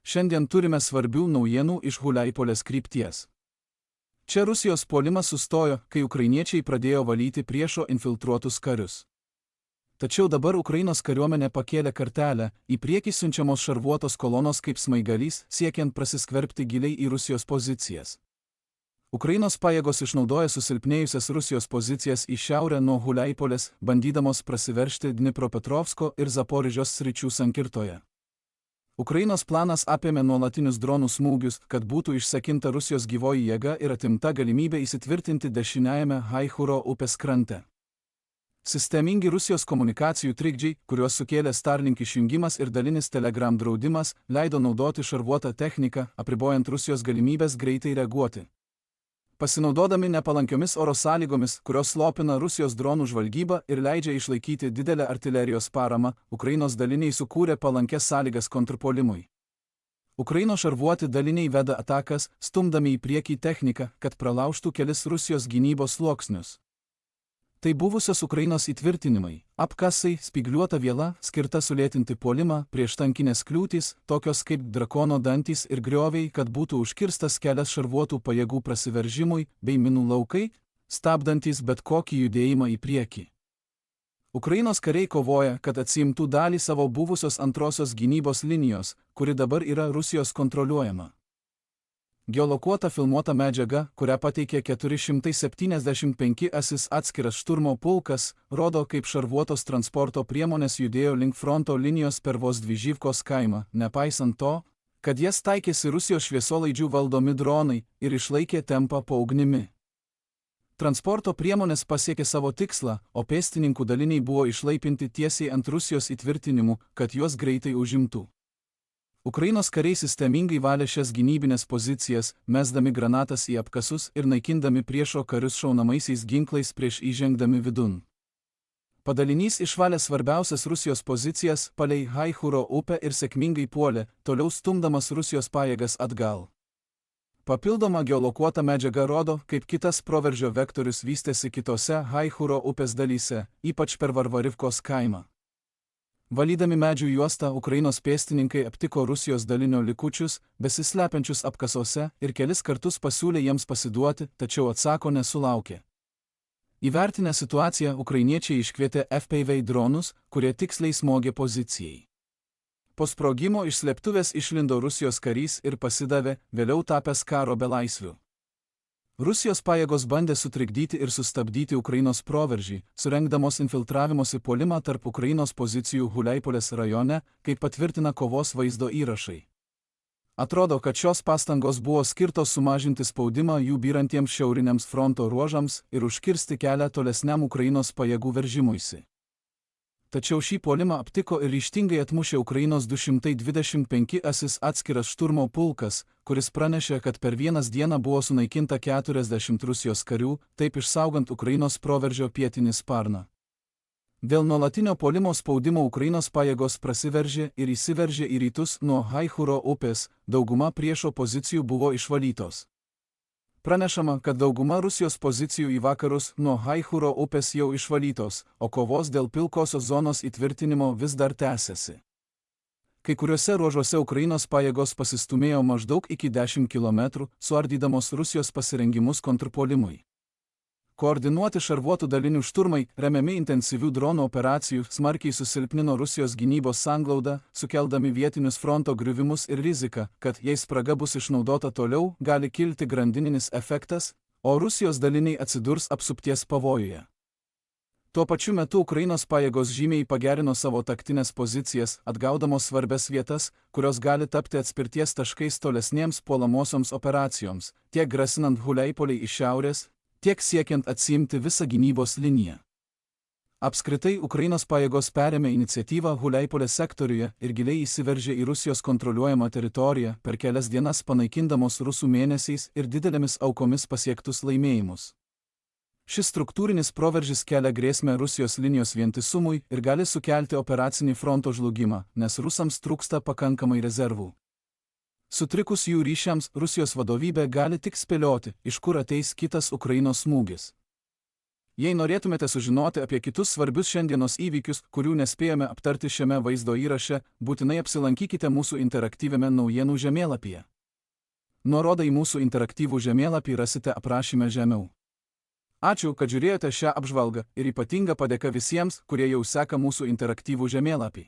Šiandien turime svarbių naujienų iš Huleipolės krypties. Čia Rusijos puolimas sustojo, kai ukrainiečiai pradėjo valyti priešo infiltruotus karius. Tačiau dabar Ukrainos kariuomenė pakėlė kartelę, į priekį siunčiamos šarvuotos kolonos kaip smaigalys, siekiant prasiskverbti giliai į Rusijos pozicijas. Ukrainos pajėgos išnaudoja susilpnėjusias Rusijos pozicijas į šiaurę nuo Huleipolės, bandydamos prasiveržti Dnipropetrovsko ir Zaporižės sričių sankirtoje. Ukrainos planas apėmė nuolatinius dronų smūgius, kad būtų išsekinta Rusijos gyvoji jėga ir atimta galimybė įsitvirtinti dešiniajame Haichuro upės krante. Sistemingi Rusijos komunikacijų trikdžiai, kuriuos sukėlė Starlink išjungimas ir dalinis Telegram draudimas, leido naudoti šarvuotą techniką, apribojant Rusijos galimybės greitai reaguoti. Pasinaudodami nepalankiomis oro sąlygomis, kurios slopina Rusijos dronų žvalgybą ir leidžia išlaikyti didelę artilerijos paramą, Ukrainos daliniai sukūrė palankės sąlygas kontrpuolimui. Ukrainos šarvuoti daliniai veda atakas, stumdami į priekį techniką, kad pralaužtų kelis Rusijos gynybos sluoksnius. Tai buvusios Ukrainos įtvirtinimai, apkasai, spygliuota viela, skirta sulėtinti puolimą, prieštankinės kliūtys, tokios kaip drakono dantys ir grioviai, kad būtų užkirstas kelias šarvuotų pajėgų prasiveržimui, bei minų laukai, stabdantys bet kokį judėjimą į priekį. Ukrainos kariai kovoja, kad atsiimtų dalį savo buvusios antrosios gynybos linijos, kuri dabar yra Rusijos kontroliuojama. Geolokuota filmuota medžiaga, kurią pateikė 475 atskiras šturmo pulkas, rodo, kaip šarvuotos transporto priemonės judėjo link fronto linijos per Vozdviživkos kaimą, nepaisant to, kad jas taikėsi Rusijos šviesolaidžių valdomi dronai ir išlaikė tempą po ugnimi. Transporto priemonės pasiekė savo tikslą, o pėstininkų daliniai buvo išlaipinti tiesiai ant Rusijos įtvirtinimų, kad juos greitai užimtų. Ukrainos kariai sistemingai valė šias gynybinės pozicijas, mesdami granatas į apkasus ir naikindami priešo karius šaunamaisiais ginklais prieš įžengdami vidun. Padalinys išvalė svarbiausias Rusijos pozicijas palei Haichuro upę ir sėkmingai puolė, toliau stumdamas Rusijos pajėgas atgal. Papildoma geolokuota medžiaga rodo, kaip kitas proveržio vektorius vystėsi kitose Haichuro upės dalyse, ypač per Varvarivkos kaimą. Valydami medžių juostą, Ukrainos pėstininkai aptiko Rusijos dalinio likučius, besislepiančius apkasuose, ir kelis kartus pasiūlė jiems pasiduoti, tačiau atsako nesulaukė. Įvertinę situaciją, ukrainiečiai iškvietė FPV dronus, kurie tiksliai smogė pozicijai. Po sprogimo iš slėptuvės išlindo Rusijos karys ir pasidavė, vėliau tapęs karo belaisviu. Rusijos pajėgos bandė sutrikdyti ir sustabdyti Ukrainos proveržį, surengdamos infiltravimosi puolimą tarp Ukrainos pozicijų Huleipolės rajone, kaip patvirtina kovos vaizdo įrašai. Atrodo, kad šios pastangos buvo skirtos sumažinti spaudimą jų byrantiems šiauriniams fronto ruožams ir užkirsti kelią tolesniam Ukrainos pajėgų veržimuisi. Tačiau šį puolimą aptiko ir ryžtingai atmušė Ukrainos 225 atskiras šturmo pulkas, kuris pranešė, kad per vienas dieną buvo sunaikinta 40 Rusijos karių, taip išsaugant Ukrainos proveržio pietinį sparną. Dėl nuolatinio puolimo spaudimo Ukrainos pajėgos prasiveržė ir įsiveržė į rytus nuo Haichuro upės, dauguma priešo pozicijų buvo išvalytos. Pranešama, kad dauguma Rusijos pozicijų į vakarus nuo Haichuro upės jau išvalytos, o kovos dėl pilkosios zonos įtvirtinimo vis dar tęsiasi. Kai kuriuose ruožuose Ukrainos pajėgos pasistumėjo maždaug iki 10 km, suardydamos Rusijos pasirengimus kontrpuolimui. Koordinuoti šarvuotų dalinių šturmai, remiami intensyvių dronų operacijų, smarkiai susilpnino Rusijos gynybos sanglaudą, sukeldami vietinius fronto griuvimus ir riziką, kad jei spraga bus išnaudota toliau, gali kilti grandininis efektas, o Rusijos daliniai atsidurs apsupties pavojuje. Tuo pačiu metu Ukrainos pajėgos žymiai pagerino savo taktinės pozicijas, atgaudamos svarbias vietas, kurios gali tapti atspirties taškais tolesniems puolamosioms operacijoms, tiek grasinant Huleipoliai iš šiaurės, tiek siekiant atsiimti visą gynybos liniją. Apskritai, Ukrainos pajėgos perėmė iniciatyvą Huleipolės sektoriuje ir giliai įsiveržė į Rusijos kontroliuojamą teritoriją, per kelias dienas panaikindamos rusų mėnesiais ir didelėmis aukomis pasiektus laimėjimus. Šis struktūrinis proveržis kelia grėsmę Rusijos linijos vientisumui ir gali sukelti operacinį fronto žlugimą, nes rusams trūksta pakankamai rezervų. Sutrikus jų ryšiams, Rusijos vadovybė gali tik spėlioti, iš kur ateis kitas Ukrainos smūgis. Jei norėtumėte sužinoti apie kitus svarbius šiandienos įvykius, kurių nespėjome aptarti šiame vaizdo įraše, būtinai apsilankykite mūsų interaktyviame naujienų žemėlapyje. Nuorodą į mūsų interaktyvų žemėlapį rasite aprašyme žemiau. Ačiū, kad žiūrėjote šią apžvalgą ir ypatinga padėka visiems, kurie jau seka mūsų interaktyvų žemėlapį.